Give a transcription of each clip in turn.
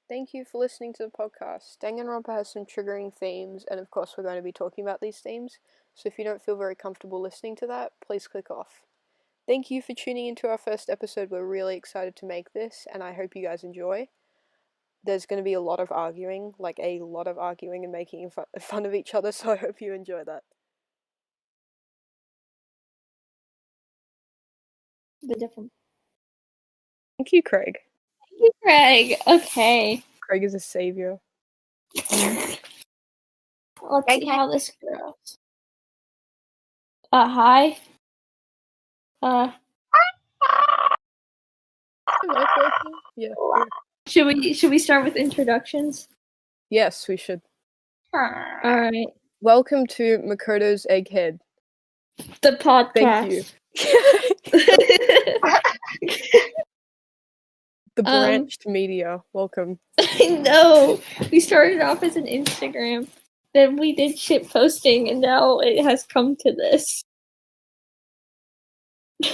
Thank you for listening to the podcast. Danganronpa has some triggering themes, and of course we're going to be talking about these themes, so if you don't feel very comfortable listening to that, please click off. Thank you for tuning into our first episode. We're really excited to make this, and I hope you guys enjoy. There's going to be a lot of arguing, and making fun of each other, so I hope you enjoy that. The different. Thank you, Craig. Thank you, Craig. Okay. Craig is a savior. Let's see how this goes. Hi. Am I talking? Yeah. Should we start with introductions? Yes, we should. Alright. Welcome to Makoto's Egghead. The podcast. Thank you. The branched media. Welcome. I know. We started off as an Instagram, then we did shit posting, and now it has come to this.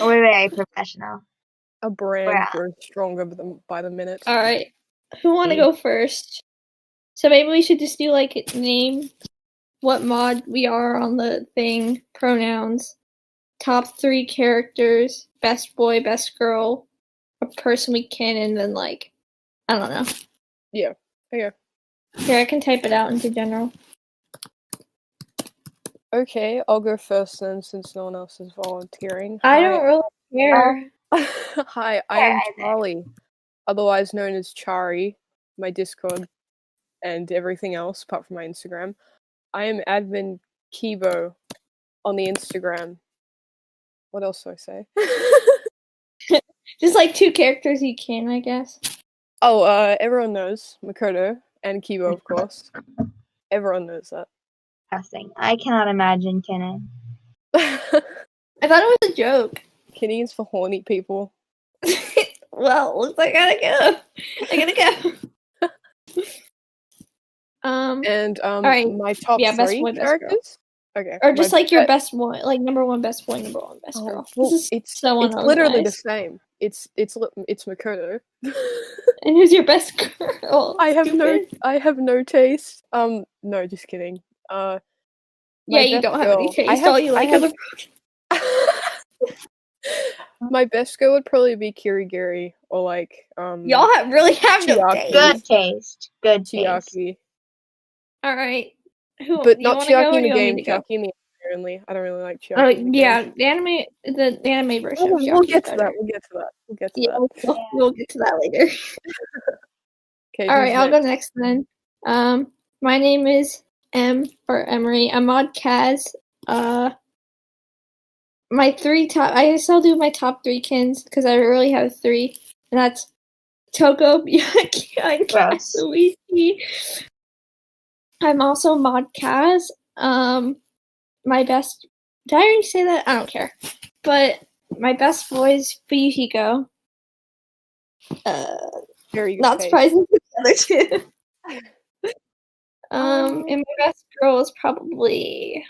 We're very professional. A brand grows stronger by the minute. Alright. Who want to go first? So maybe we should just do name what mod we are on the thing, pronouns, top 3 characters, best boy, best girl, a person we can, and then I don't know. Yeah. Okay. Here, I can type it out into general. Okay, I'll go first then, since no one else is volunteering. I don't really care. Hi, I am Charlie, otherwise known as Chari, my Discord, and everything else apart from my Instagram. I am admin Kibo on the Instagram. What else do I say? Just 2 characters you can, I guess. Oh, everyone knows Makoto and Kibo, of course. Everyone knows that. I cannot imagine Kenan. I thought it was a joke. Kenny is for horny people. Well, looks like I gotta go. And right. My top 3 boy, characters. Okay. Or just your best boy, number 1 best boy, number 1 best girl. Well, it's literally the same. It's Makoto. And who's your best girl? I have no taste. No, just kidding. Yeah, you don't have any taste. All you have my best girl would probably be Kirigiri or y'all really have no taste. Good taste. Good Chiaki. taste. All right. But not Chiaki in the game. Chiaki in the anime only. I don't really like Chiaki. Oh yeah, the anime version. Oh, we'll get to that. We'll get to that. We'll get to that later. Okay. All right, I'll go next then. My name is Emery. I'm on Kaz. My 3 top. I still do my top 3 kins because I really have 3, and that's Toko, Byakuya, and Katsuichi. I'm also Mod Kaz. My best. Did I already say that? I don't care. But my best boy is Fuyuhiko. Very good. Not surprising for the other 2. And my best girl is probably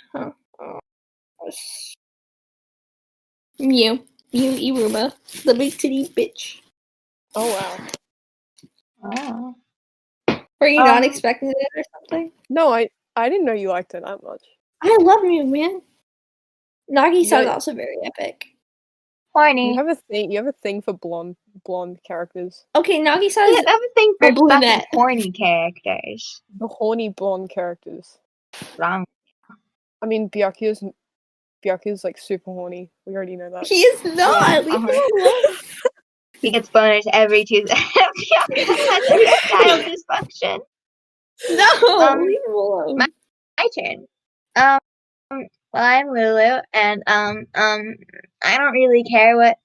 Mew Iruma, the big titty bitch. Oh wow. Wow. Were you not expecting it or something? No, I didn't know you liked it that much. I love Mew, man. Nagi-san's also very epic. Horny. You have a thing for blonde characters. Okay, Nagi-san's I have a thing for brunette. Horny characters. The horny blonde characters. Wrong. I mean, Byakuya's super horny. We already know that. He is not. Leave him alone. He gets boners every Tuesday. Byakuya has erectile dysfunction. No, leave him alone. My turn. Well, I'm Lulu, and I don't really care what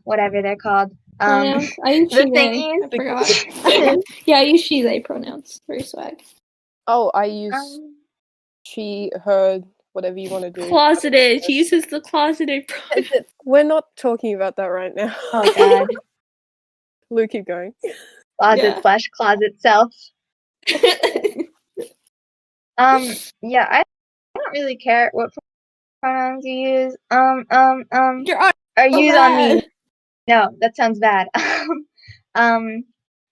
whatever they're called. Pronouns. I use the she, thing they. is, I forgot. Yeah, I use she, they pronouns. Very swag. Oh, I use she, her, whatever you want to do. Closeted. She uses the closeted pronouns. We're not talking about that right now. Oh god. Lou, keep going. Closet / closet self. Yeah, I don't really care what pronouns you use. You're Or use on me. No, that sounds bad.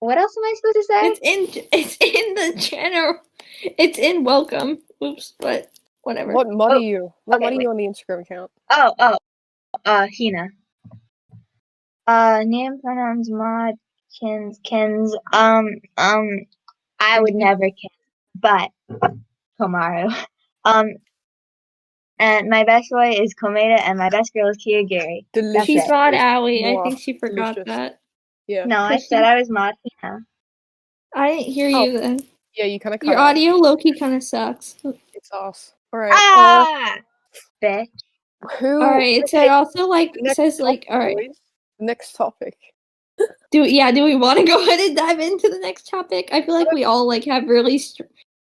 What else am I supposed to say? It's in the channel. It's in welcome. Oops, but whatever. What mod are you? What okay, mod are you on the Instagram account? Hina. Name, pronouns, mod, kins. I would never kin, but Komaru. And my best boy is Komeda, and my best girl is Kia Gary. Delicious. She's mod Aoi. I Mwah. think she forgot Delicious. that. Yeah. No, I said I was mod Hina. I didn't hear you then. Yeah, you kind of cut Your out. audio low-key kind of sucks. It's us. Alright. Ah! Bitch. Who? Alright, it said also like says like alright. Boys. Next topic. Do we want to go ahead and dive into the next topic? I feel like we all like have really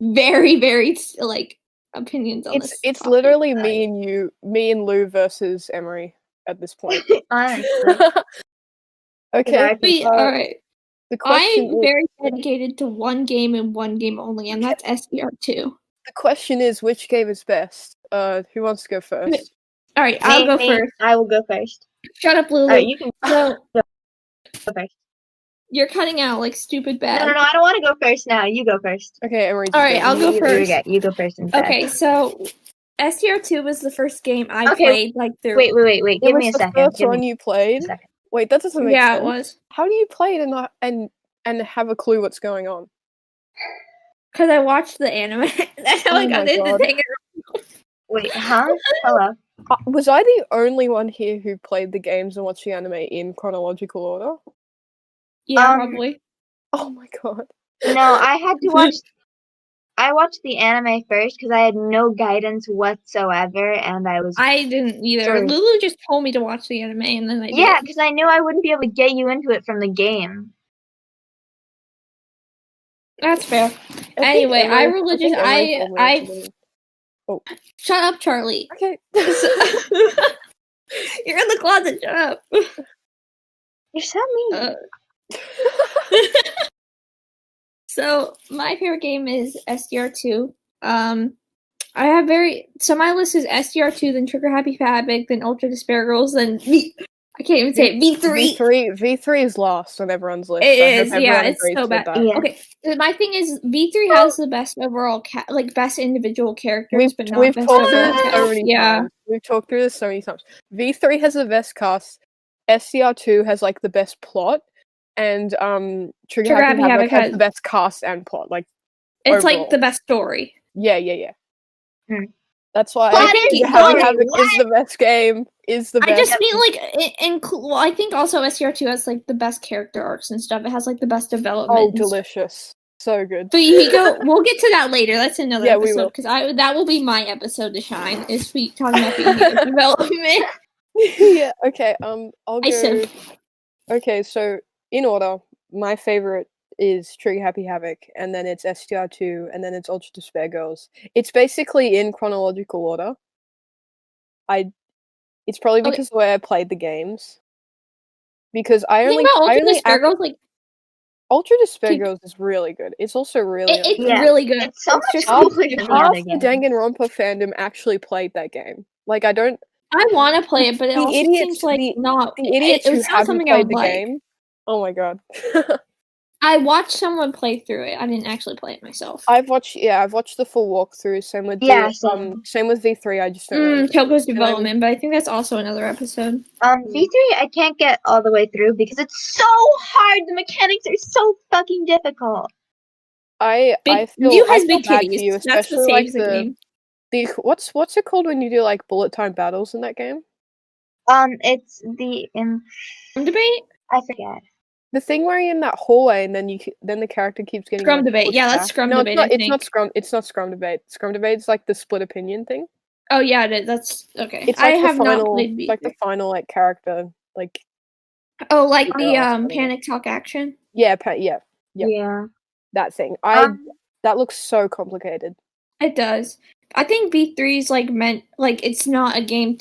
very very like opinions on this. It's topic. literally me and Lou versus Emery at this point. Honestly. Okay. Alright. The question I'm very dedicated to one game and one game only, and that's SDR2. The question is, which game is best? Who wants to go first? Alright, I'll go first. I will go first. Shut up, Lulu. Alright, you can So, go first. you're cutting out like stupid bad. No, I don't want to go first now. You go first. Okay, Emery. Alright, I'll go first. You go first instead. Okay, so SDR2 was the first game I played like through. Wait. Give me a second. First one you played? Wait, that doesn't make sense. Yeah, it was. How do you play it and have a clue what's going on? Because I watched the anime. That's how I got into Danganronpa. Wait, huh? Hello. Was I the only one here who played the games and watched the anime in chronological order? Yeah, probably. Oh my god. No, I had to watch. I watched the anime first because I had no guidance whatsoever, and I didn't either. Sorry. Lulu just told me to watch the anime, and then I did. Yeah, because I knew I wouldn't be able to get you into it from the game. That's fair. Anyway, Oh. Shut up, Charlie. Okay. You're in the closet. Shut up. You're so mean. So my favorite game is SDR2. My list is SDR2, then Trigger Happy Fabric, then Ultra Despair Girls, then I can't even say it. V3. V3 is last on everyone's list. It is, yeah, it's so bad. Yeah. Okay, my thing is V3 has the best overall, best individual characters, but not best overall cast. Yeah, we've talked through this so many times. V3 has the best cast. SDR2 has like the best plot, and Trigger Happy Havoc has the best cast and plot. Like it's overall. like the best story. Yeah. That's why I think Trigger Happy Havoc is the best game. I just mean like I think also SDR2 has like the best character arcs and stuff. It has like the best development. Oh, delicious. So good. But we'll get to that later. That's another episode because that will be my episode to shine. Is we talking about the development. Yeah. Okay. I'll go. Okay. So in order, my favorite is Trigger Happy Havoc, and then it's STR2, and then it's Ultra Despair Girls. It's basically in chronological order. It's probably because of the way I played the games. Because Ultra Despair Girls is really good. It's also really really good. It's so much half the Danganronpa fandom actually played that game. Like I want to play it, but it also seems like not. The idiots who haven't played the game. Oh my god. I watched someone play through it. I didn't actually play it myself. I've watched the full walkthrough. Same with same with V3. I just don't know. Toko's development, but I think that's also another episode. V3 I can't get all the way through because it's so hard. The mechanics are so fucking difficult. I feel you has big bad for titties. you, especially like the what's it called when you do like bullet time battles in that game? It's the debate. I forget. The thing where you're in that hallway and then the character keeps getting Scrum debate. Yeah, that's Scrum debate. It's not Scrum debate. Scrum debate is like the split opinion thing. Oh yeah, that's okay. It's like not played V3. It's like the final like character like. Oh, like the panic talk action. Yeah, Yeah. That thing. That looks so complicated. It does. I think V3 is like meant like it's not a game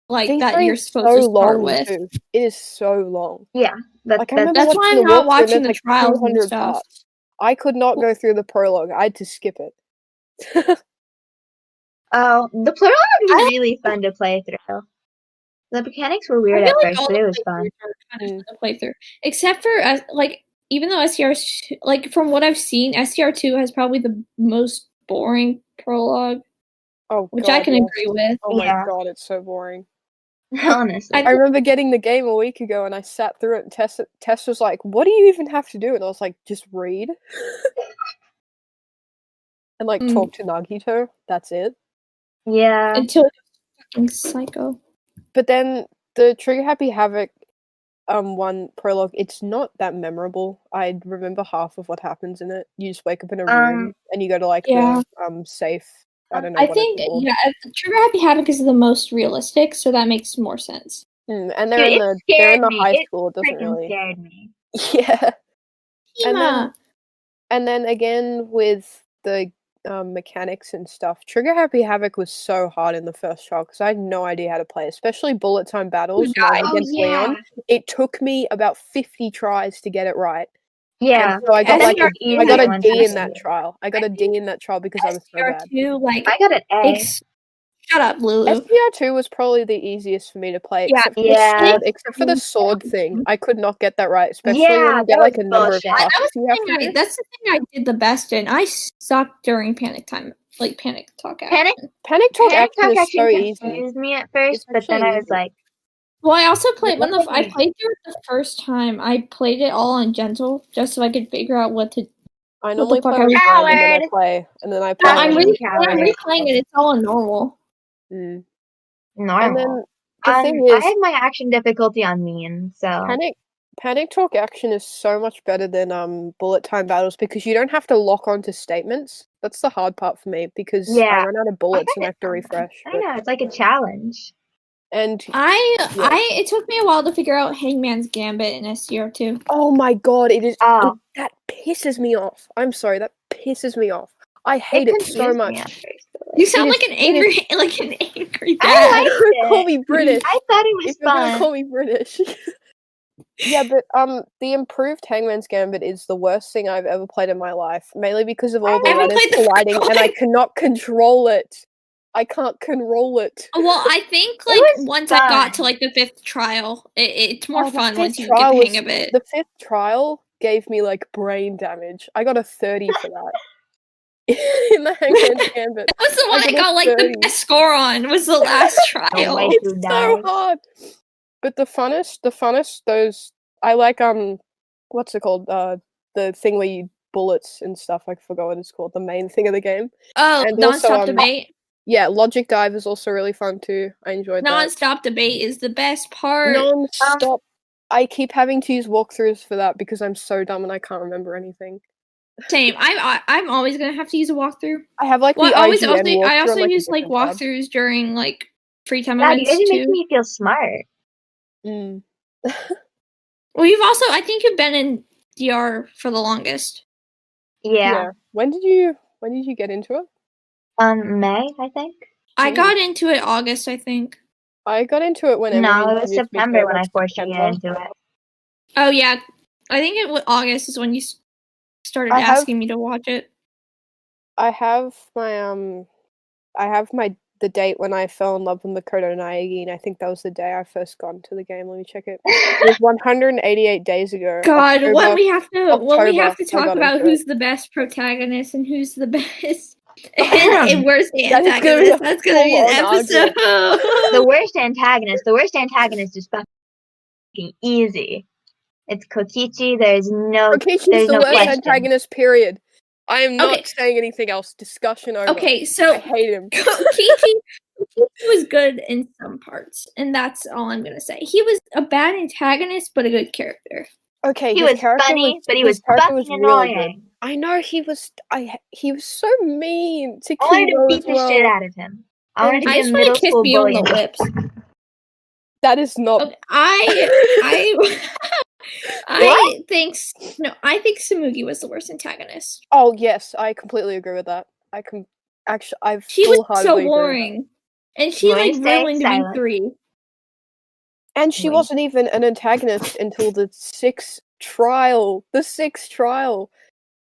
that you're supposed to start with. Too. It is so long. Yeah. That's why I'm not watching the trials and stuff. Parts. I could not go through the prologue. I had to skip it. Oh, the prologue was really fun to play through. The mechanics were weird at first, but it was fun. To play through, except for even though STR, like from what I've seen, STR2 has probably the most boring prologue, which I can agree with. Oh my god, it's so boring. Honestly. I remember getting the game a week ago and I sat through it and Tess was like, what do you even have to do? And I was like, just read. And like talk to Nagito. That's it. Yeah. Until fucking psycho. But then the Trigger Happy Havoc one prologue, it's not that memorable. I remember half of what happens in it. You just wake up in a room and you go to like the safe. I don't know. I think Trigger Happy Havoc is the most realistic, so that makes more sense. And they're in the high school. It doesn't really scared me. Yeah. And then again with the mechanics and stuff, Trigger Happy Havoc was so hard in the first trial because I had no idea how to play, especially bullet time battles against Leon. It took me about 50 tries to get it right. Yeah. And so I got I got a D in that trial. I got a D in that trial because I was so bad. I got an A. Shut up, Lulu. SPR2 was probably the easiest for me to play, except for the sword thing. I could not get that right, especially when you get like a number of that's the thing I did the best in. I sucked during panic time, like panic talk action. Panic talk action is so easy. Confused me at first, but then I was like, well, I also played I played through it the first time. I played it all on gentle just so I could figure out what to. I normally play on hard and then I play. I'm replaying it. It's all on normal. Normal. I had my action difficulty on mean, so panic talk action is so much better than bullet time battles because you don't have to lock onto statements. That's the hard part for me because I run out of bullets and I have to refresh. I know, it's like a challenge. And it took me a while to figure out Hangman's Gambit in STR2. Oh my god, it is that pisses me off. I'm sorry, that pisses me off. I hate it so much. You sound like an angry dad. I call me British. I thought it was fun. You're gonna call me British. Yeah, but the improved Hangman's Gambit is the worst thing I've ever played in my life, mainly because of all the letters colliding, and I cannot control it. I can't control it. Well, I think once I got to like the 5th trial, it's more fun once you get the hang of it. The 5th trial gave me like brain damage. I got a 30 for that. In the Hangman's Gambit. That was the one I got like 30. The best score on was the last trial. It's so hard. But the funnest those I like what's it called? The thing where you bullets and stuff, I forgot what it's called, the main thing of the game. Oh, and non-stop debate. Yeah, Logic Dive is also really fun too. I enjoyed that. Non-stop debate is the best part. Non-stop. I keep having to use walkthroughs for that because I'm so dumb and I can't remember anything. Same. I'm always gonna have to use a walkthrough. I have like I also use like walkthroughs during like free time events too. It makes me feel smart. Well, you've also I think you've been in DR for the longest. Yeah. When did you get into it? May, I think. I got into it August, I think. I got into it when it was September when I forced you to get into it. Oh yeah, I think August is when you started asking me to watch it. I have the date when I fell in love with Makoto Naegi, and I think that was the day I first got into the game. Let me check it. It was 188 days ago. God, we have to talk about who's the best protagonist and who's the best and worst antagonist. That's gonna be an episode. The worst antagonist is fucking easy. It's Kokichi. Kokichi's the worst antagonist, period. I am not saying anything else. Discussion over. Okay, so I hate him. Kokichi was good in some parts, and that's all I'm gonna say. He was a bad antagonist, but a good character. Okay, he was funny, but he was fucking annoying. Really good. I know he was. He was so mean to Kido. I wanted to beat the shit out of him. I wanted to be a middle school bully on the lips. That is not. Okay, I think Tsumugi was the worst antagonist. Oh yes, I completely agree with that. She was so boring, and she ruined me 3. And she wasn't even an antagonist until the 6th trial.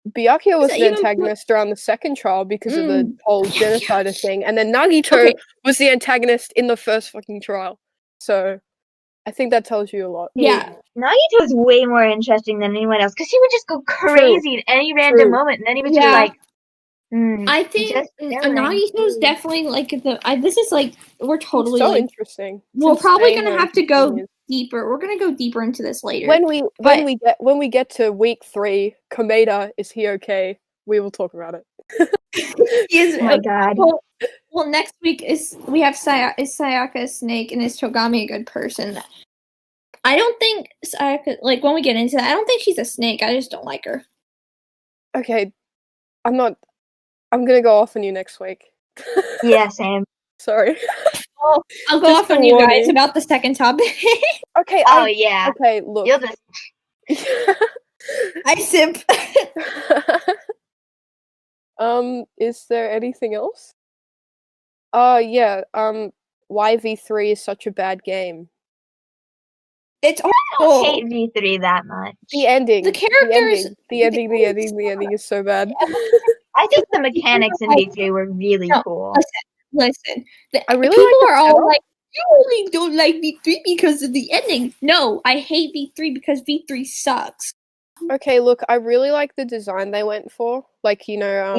Byakuya was an antagonist around the 2nd trial because of the whole genocide thing, and then Nagito was the antagonist in the first fucking trial. So I think that tells you a lot. Yeah. Nagito is way more interesting than anyone else because he would just go crazy at any random moment, and then he was just like, I think Nagito's definitely like this is like we're totally so like interesting. We're probably gonna have to go deeper. We're gonna go deeper into this later. When we get to week 3, Komeda, is he okay? We will talk about it. Yes, oh my god. Well, next week we have Sayaka a snake and is Togami a good person? I don't think Sayaka, like when we get into that, I don't think she's a snake. I just don't like her. Okay, I'm gonna go off on you next week. Yeah, same. Sorry. I'll go off on you guys about the second topic. Okay. Yeah. Okay, look. You'll just. I simp. Is there anything else? Yeah. Why V3 is such a bad game. It's I don't hate V3 that much. The ending. The characters. The ending is so bad. I think the mechanics in V3 were really cool. Listen. I really people like are all like, you only don't like V3 because of the ending. No, I hate V3 because V3 sucks. Okay, look, I really like the design they went for. Like, you know,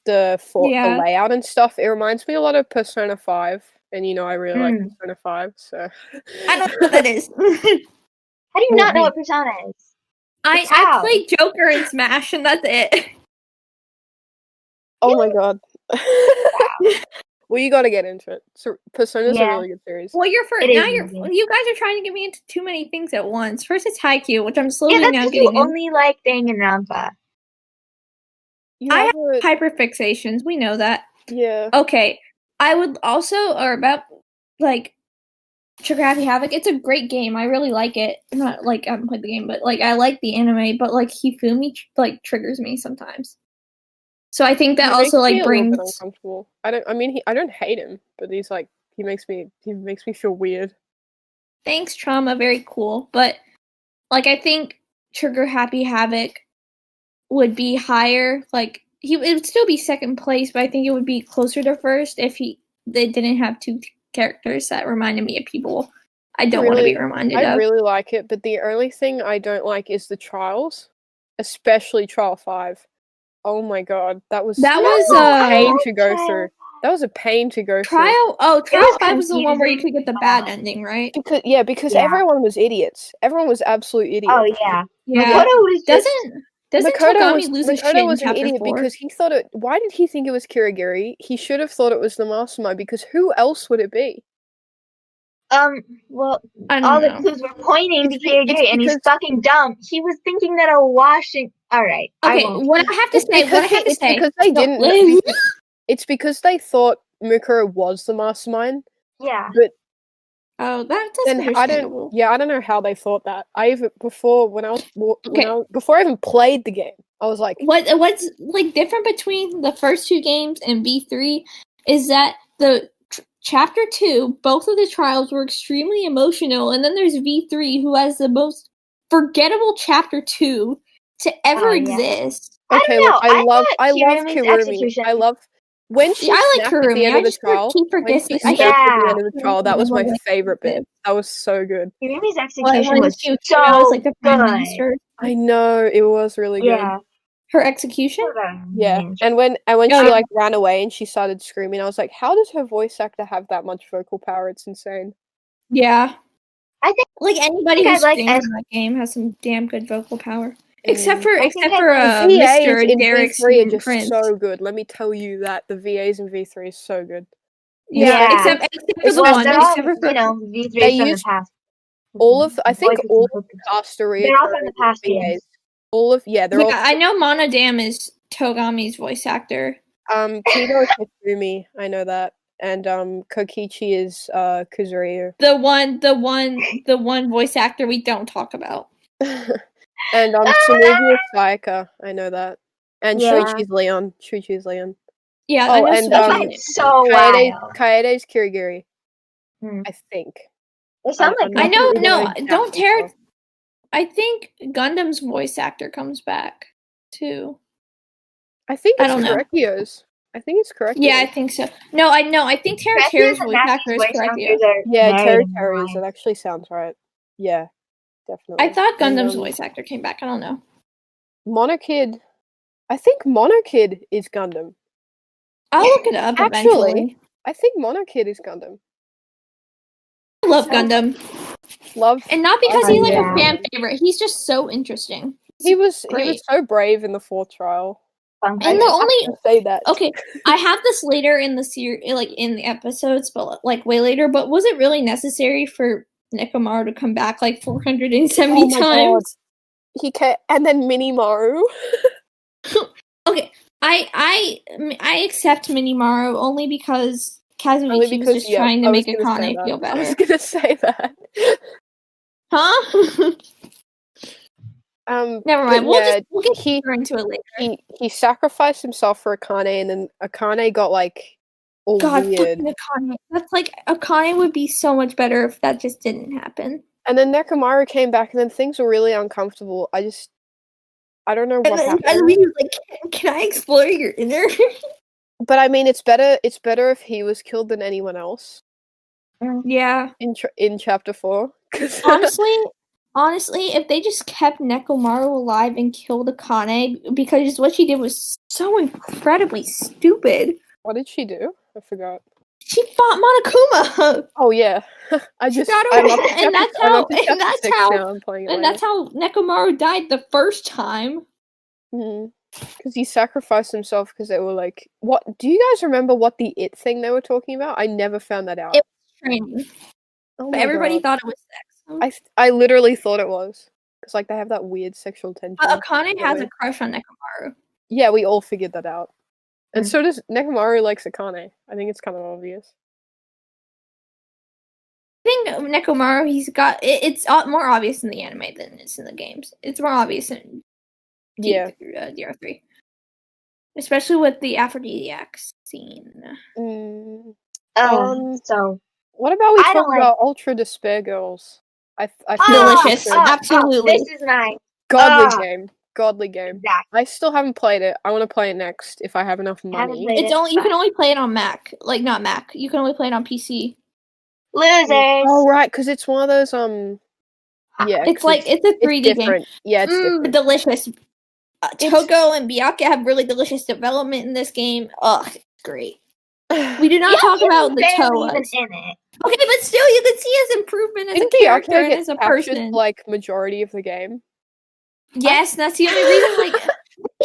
the layout and stuff. It reminds me a lot of Persona 5. And, you know, I really like Persona 5, so... I don't know what that is. How do you not know what Persona is? I played Joker in Smash, and that's it. Oh my god. Well, you gotta get into it. So, Persona's a really good series. Well, you guys are trying to get me into too many things at once. First it's Haikyuu, which I'm slowly now getting you only like Danganronpa. I have hyperfixations, we know that. Yeah. Okay. I would also, or about, like, Trigger Happy Havoc, it's a great game. I really like it. Not, like, I haven't played the game, but, like, I like the anime, but, like, Hifumi, like, triggers me sometimes. So I think that also like brings. A uncomfortable. I don't hate him, but he's like he makes me feel weird. Thanks, Trauma. Very cool, but like I think Trigger Happy Havoc would be higher. Like it would still be second place, but I think it would be closer to first if they didn't have two characters that reminded me of people I don't want to be reminded of. I really like it, but the only thing I don't like is the trials, especially Trial 5. Oh my god, that was a pain to go through. That was a pain to go through. Trial 5 was the one where you could get the bad ending, right? Because everyone was idiots. Everyone was absolute idiots. Oh yeah. Makoto was doesn't Togami lose his shit in was an chapter idiot 4? Because he thought it. Why did he think it was Kirigiri? He should have thought it was the mastermind. Because who else would it be? Well, all the clues were pointing to Kirigiri, and he's fucking dumb. He was thinking that a washing. All right. Okay, what I have to say. Because they didn't. It's because they thought Mukuro was the mastermind. Yeah. But that's understandable. I don't know how they thought that. Before I even played the game, I was like, what's like different between the first two games and V3 is that the Chapter 2, both of the trials were extremely emotional, and then there's V3 who has the most forgettable Chapter 2 to ever exist. Okay, look, I love Kirumi. I love when she snapped at the end of the trial. When she snapped at the end of the trial, that was my favorite bit. That was so good. Kirumi's execution was so like the Prime Minister. I know, it was really good. Her execution? Yeah. And when she like ran away and she started screaming, I was like, how does her voice actor have that much vocal power? It's insane. Yeah. I think like anybody who's like in that game has some damn good vocal power. Except for Mr. Derek's V3 are just Prince. So good. Let me tell you that the VAs in V3 is so good. Yeah. Except for the one. V3 from the past. All of the cast are they're all from the past VAs. I know Monodam is Togami's voice actor. Kido is Hifumi, I know that. And Kokichi is Kuzuryu. The one voice actor we don't talk about. And Tsunugi is Sayaka, I know that. And Shuichi's Leon. Yeah, I know and so wild. Kaede's Kirigiri. I think. They sound like I know don't tear. I think Gundam's voice actor comes back too. I think it's Korekiyo's. I think it's correct. Yeah, I think so. No, I think Terry's voice actor is correct. Yeah, Terry's. That actually sounds right. Yeah, definitely. I thought Gundam's And, voice actor came back. I don't know. Monokid. I think Monokid is Gundam. I'll look it up Actually, eventually. I think Monokid is Gundam. I love So- Gundam. Love, And not because he's like Yeah. a fan favorite. He's just so interesting. he was Great. so brave in the 4th trial. Fun And fact. the only To say that. okay, I have this later in the series, like in the episodes, but like way later. But was it really necessary for Nekomaru to come back like 470 Oh my times? He can, and then Minimaru. Okay, I accept Minimaru only because Kazuichi was just trying to make Akane feel better. I was gonna say that. Huh? Never mind. Yeah, We'll get deeper into it later. he sacrificed himself for Akane, and then Akane got like all God, weird. fucking Akane. That's like Akane would be so much better if that just didn't happen. And then Nekomaru came back, and then things were really uncomfortable. I don't know what happened. Kazuichi was like, "Can I explore your inner?" But I mean, it's better if he was killed than anyone else Yeah. in chapter 4. Honestly, if they just kept Nekomaru alive and killed Akane, because what she did was so incredibly stupid. What did she do? I forgot. She fought Monokuma. Oh yeah, I'm up to and that's I'm how, up to chapter and that's 6 how, now. I'm playing it and later. that's how Nekomaru died the first time. Because he sacrificed himself because they were like, what? Do you guys remember what the it thing they were talking about? I never found that out. It was training, Oh but my everybody God. thought it was sex. I literally thought it was because like they have that weird sexual tension. Akane has a crush on Nekomaru. Yeah, we all figured that out, and so does Nekomaru likes Akane. I think it's kind of obvious. I think Nekomaru, it's more obvious in the anime than it's in the games. It's more obvious in DR3, especially with the aphrodisiac scene. So what about we talk about Ultra Despair Girls? I delicious, absolutely. This is my godly game. Exactly. I still haven't played it. I want to play it next if I have enough money. You can only play it on Mac, like not Mac. You can only play it on PC. Losers. Oh right, because it's one of those yeah. It's a 3D different. game. Yeah, it's different. Delicious. Toko and Byakuya have really delicious development in this game. Ugh, great. We do not talk about the Toas. In it. Okay, but still, you can see his improvement as a character and as a person. Like majority of the game. Yes, that's the only reason. Like,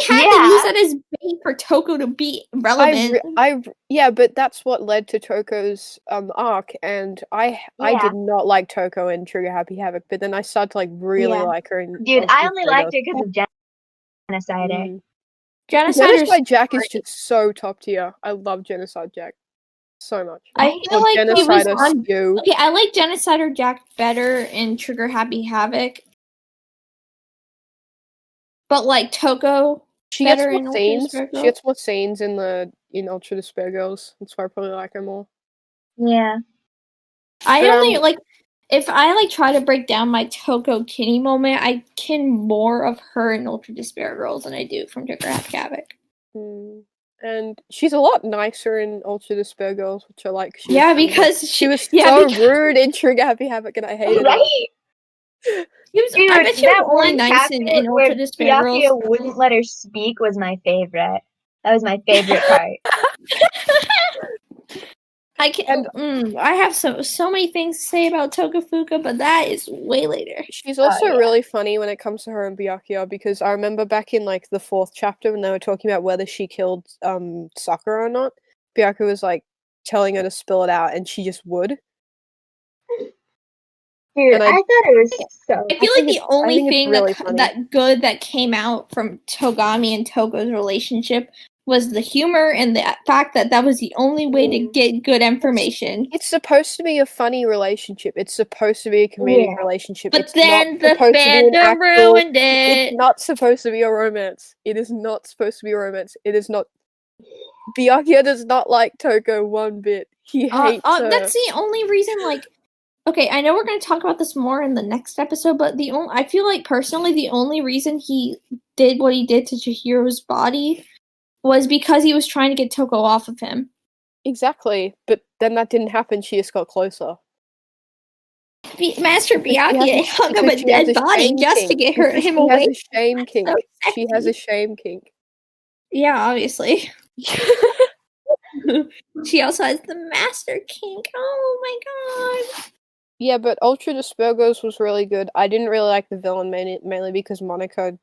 we had to use that as bait for Toko to be relevant. Yeah, but that's what led to Toko's arc, and I did not like Toko in Trigger Happy Havoc, but then I started to like really like her. Dude, I only liked her because of Genocider. Genocide Jack is just so top tier. I love Genocide Jack so much. I feel like Genocider Stew. Okay, I like Genocider Jack better in Trigger Happy Havoc, but like Toko, she gets more scenes in Ultra Despair Girls. That's why I probably like her more. Yeah, if I try to break down my Toko Kitty moment, I kin more of her in Ultra Despair Girls than I do from Trigger Happy Havoc. And she's a lot nicer in Ultra Despair Girls, which I like. Because she was so rude in Trigger Happy Havoc, and I hated it. Dude, I bet she was only nice in Ultra Despair Girls. Byakuya wouldn't let her speak was my favorite. That was my favorite part. I have so many things to say about Togafuka, but that is way later. She's also really funny when it comes to her and Byakuya, because I remember back in like the 4th chapter when they were talking about whether she killed Sakura or not, Byakuya was like telling her to spill it out, and she just would. Dude, I thought it was so. I feel like the only thing that came out from Togami and Togo's relationship was the humor and the fact that was the only way to get good information. It's supposed to be a funny relationship. It's supposed to be a comedic relationship. But then the fandom ruined it. It's not supposed to be a romance. It is not supposed to be a romance. It is not. Byakuya does not like Toko one bit. He hates her. That's the only reason, okay, I know we're going to talk about this more in the next episode, but I feel like personally the only reason he did what he did to Chihiro's body was because he was trying to get Toko off of him. Exactly, but then that didn't happen. She just got closer. Master Miyagi hung up a dead body just to get him away. She has a shame kink. So She has a shame kink. Yeah, obviously. She also has the master kink. Oh my god. Yeah, but Ultra Dispergos was really good. I didn't really like the villain mainly because Monica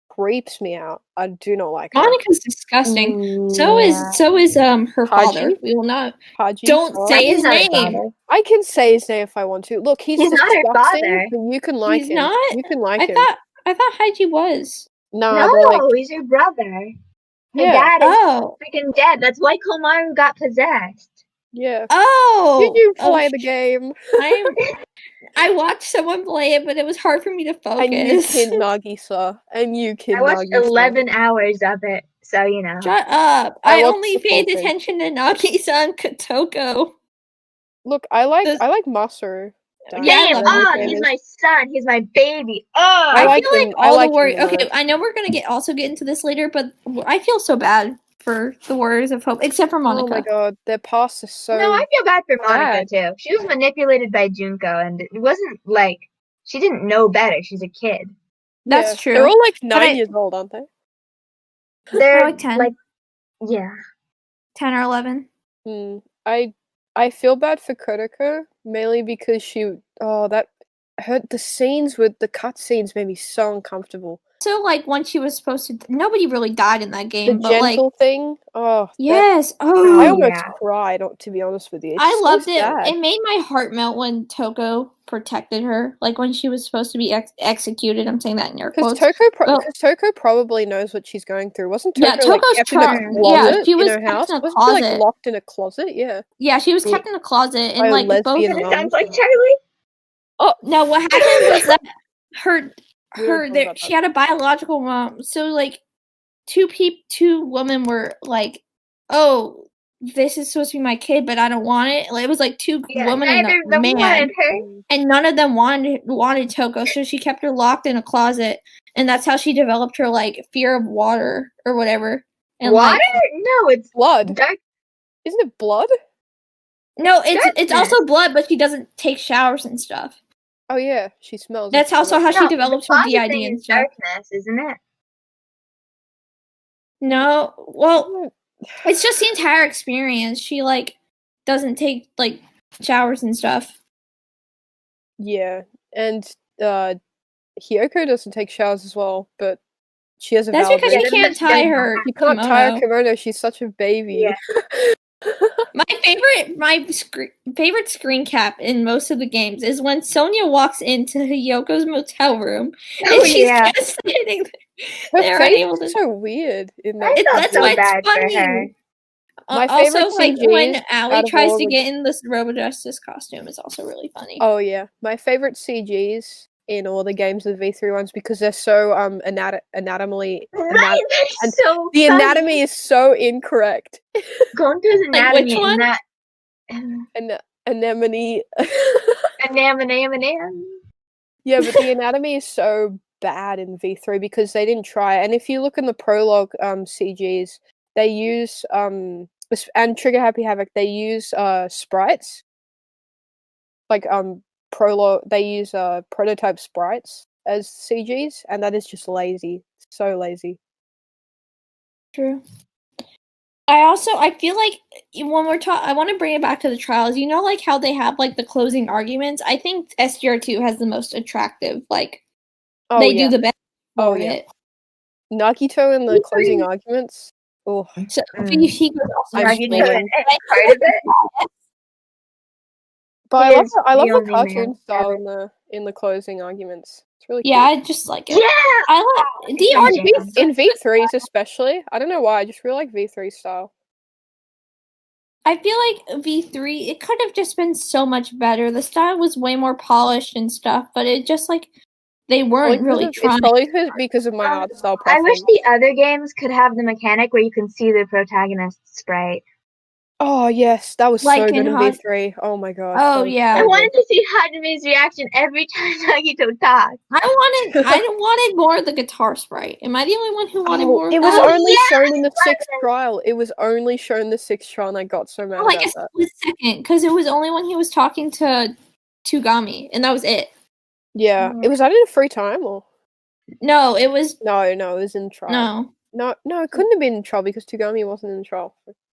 creeps me out. I do not like her. Monica's disgusting. Ooh, So is her father. Haji? We will not. Haji? Don't Oh. say He's his not her name. father. I can say his name if I want to. Look, he's not her disgusting, father. but you can like He's him. not? You can like I him. thought Haji was. No, He's her brother. Her Yeah. dad is Oh. freaking dead. That's why Komaru got possessed. Yeah. Oh. Did you play the game? I watched someone play it, but it was hard for me to focus. And you kid Nagisa. And you kid I watched Nagisa. 11 hours of it, so you know. Shut up. I I watched only the full paid thing. attention to Nagisa and Kotoko. Look, I like This- Masaru. Yeah, I Damn, love him. he's my son. He's my baby. I I like feel like him. I all like the warriors. him the Okay, most. I know we're gonna get into this later, but I feel so bad for the Warriors of Hope, except for Monica. Oh my god, their past is so. No, I feel bad for Monica bad. too. She was manipulated by Junko, and it wasn't like she didn't know better. She's a kid. That's Yeah. true. They're all like But 9 years old, aren't they? They're like 10. yeah. 10 or 11. I feel bad for Kotoko mainly because the scenes with the cutscenes made me so uncomfortable. So, like, when she was supposed to, nobody really died in that The game, but like, gentle thing. Oh, yes. I Oh, almost cried. To be honest with you, it's I so loved it. sad. It made my heart melt when Toko protected her, like when she was supposed to be executed. I'm saying that in air Because quotes. Toko probably knows what she's going through. Wasn't Toko Toko's kept in a yeah, closet she was in her kept house? in a Wasn't she like closet. locked in a closet? Yeah. Yeah, she was kept in a closet, By and a like both. lesbian It mom. sounds like Charlie. Oh no! What happened was that We don't talk about she had a biological mom. So like, two women were like, "Oh, this is supposed to be my kid, but I don't want it." Like, it was like two women and Neither of them a man, wanted her. and none of them wanted Toko. So she kept her locked in a closet, and that's how she developed her like fear of water or whatever. And Water? like, No, it's Blood. dark. Isn't it blood? no, it's Darkness. also blood, but she doesn't take showers and stuff. Oh yeah, she smells. That's also how she develops her closet DID thing and is stuff. darkness, isn't it? No, well, it's just the entire experience. She like doesn't take like showers and stuff. Yeah, and Hiyoko doesn't take showers as well, but she has a That's valid because she reason. can't tie her She can't tie her kimono. kimono. She's such a baby. Yeah. My favorite screen cap in most of the games is when Sonia walks into Hiyoko's motel room and she's just sitting Her there, face unable to. is so weird in I that. felt That's so why bad it's for funny. her. My Also, favorite like CGs when out Allie of tries all to the- get in this Robo Justice costume is also really funny. Oh yeah, my favorite CGs in all the games are the V3 ones because they're so anatomically. Right, that's so The funny. anatomy is so incorrect. Gonto's Like, anatomy which one? in that Anemone. Anam. Yeah, but the anatomy is so bad in V3 because they didn't try. And if you look in the prologue CGs, they use and Trigger Happy Havoc, they use sprites. Like prologue, they use prototype sprites as CGs, and that is just lazy. So lazy. True. I feel like when we're talking, I want to bring it back to the trials. You know, like how they have like the closing arguments. I think SGR2 has the most attractive. Like they do the best for it. Nagito in the closing arguments. Oh, So he goes also. I'm Nagito screaming. and part of it. But He I love is the the only cartoon man style ever. in the closing arguments. It's really Yeah, cool. I just like it. Yeah. I like the Yeah. art. In V3s especially. I don't know why. I just really like V3 style. I feel like V3, it could have just been so much better. The style was way more polished and stuff, but it just like they weren't really trying. It's probably because of my art style I preference. wish the other games could have the mechanic where you can see the protagonist's sprite. Oh yes, that was Like so good in in Hot- V3. Oh my god. Oh, that was yeah. so I good. wanted to see Hajime's reaction every time Nagito talked. I wanted more of the guitar sprite. Am I the only one who wanted more of It was that? only yeah, shown in the I 6th trial. It was only shown in the 6th trial, and I got so mad Like about a that. split second, because it was only when he was talking to Tugami, and that was it. Yeah, it was that in free time or No, it was no, it was in trial. no. No, it couldn't have been in trial because Tugami wasn't in trial.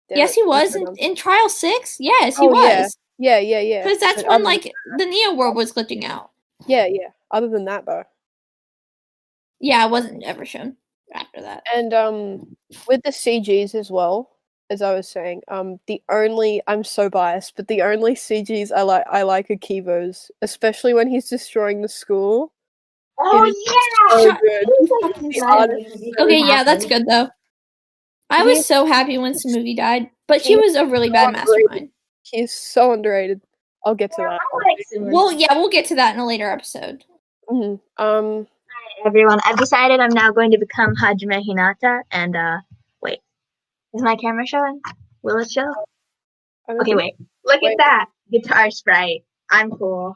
Damn Yes, it, he was that's so dumb. in Trial 6. Yes, he Oh yeah, was. yeah. Because that's But when like the Neo world was glitching out. yeah. Other than that though, Yeah, it wasn't ever shown after that. and with the CGs as well, as I was saying, I'm so biased, but the only CGs I like are Kivo's, especially when he's destroying the school. Oh It is yeah! so good. The art is so Okay, yeah, that's good though. I was so happy when Smoothie died, but she was a really bad mastermind. He's so underrated. I'll get to that. Well, yeah, we'll get to that in a later episode. Mm-hmm. Everyone, I've decided I'm now going to become Hajime Hinata, and wait, is my camera showing? Will it show? Okay, wait. Look at that guitar sprite. I'm cool.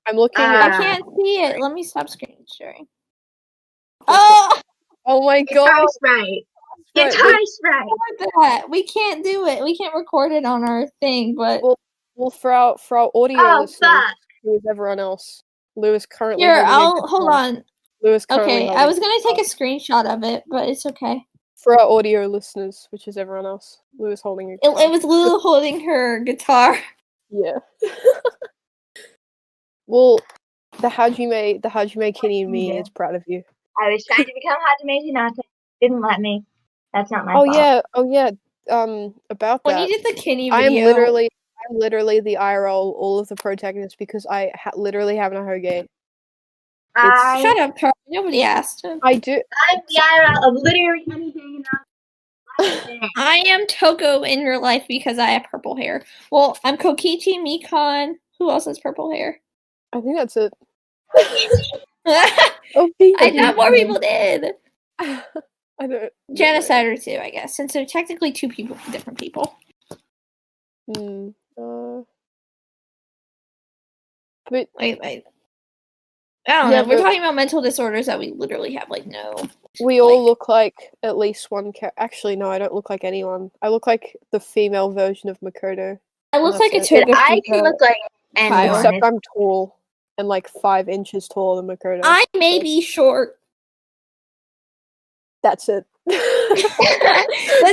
I'm looking I at. can't see it. Let me stop screen sharing. Oh my god! Guitar sprite. Guitar sprite. We can't do it. We can't record it on our thing, but well, for our audio listeners, fuck. who is everyone else? Lou is currently. Here, hold on. Lou is currently. Okay, I was gonna take a screenshot of it, but it's okay. For our audio listeners, which is everyone else, Lou is holding it was Lulu holding her guitar. Yeah. Well, the Hajime Kitty in me is proud of you. I was trying to become Hajime Hinata. Didn't let me. That's not my fault. Oh yeah. About that. When you did the Kitty video, I'm literally the IRL all of the protagonists because I literally have no Hoge. Shut up, Carl. Nobody asked. I do. I'm the IRL of literally anything. I am Toko in real life because I have purple hair. Well, I'm Kokichi, Mikon. Who else has purple hair? I think that's it. I thought more people did. I don't. Genocider too, I guess, since they're technically two different people. But wait. I don't know. We're talking about mental disorders that we literally have no. We all look like at least one Actually, no, I don't look like anyone. I look like the female version of Makoto. I look like a Toga. I can look like anyone. Except I'm tall and 5 inches taller than Makoto. I may be short. That's it. That's